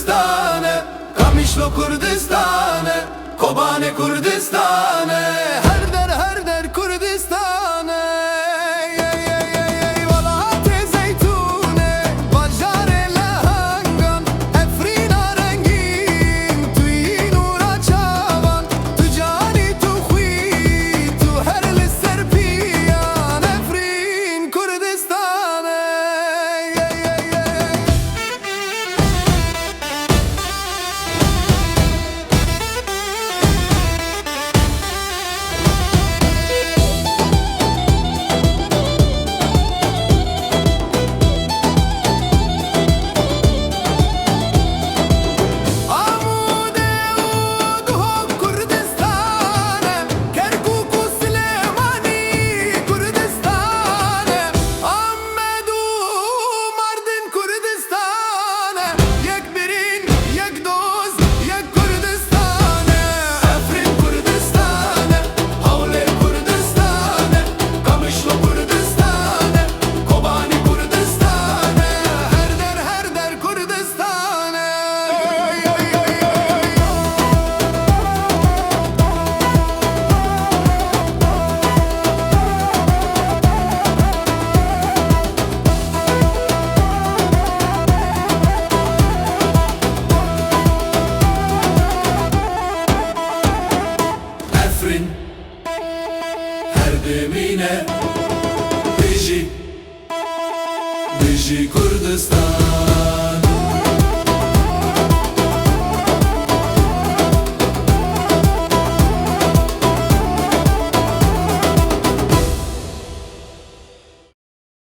Kurdistane, Kamışlo Kurdistane, Kobane Kurdistane, her der Kurdistane. Valate zeytune, Bajare lehangan, Efrina rengin, Tu inura çavan, Tu cani tu hui, Tu herli serpiyan, Efrin Kurdistane. Her demine Biji Kurdistan.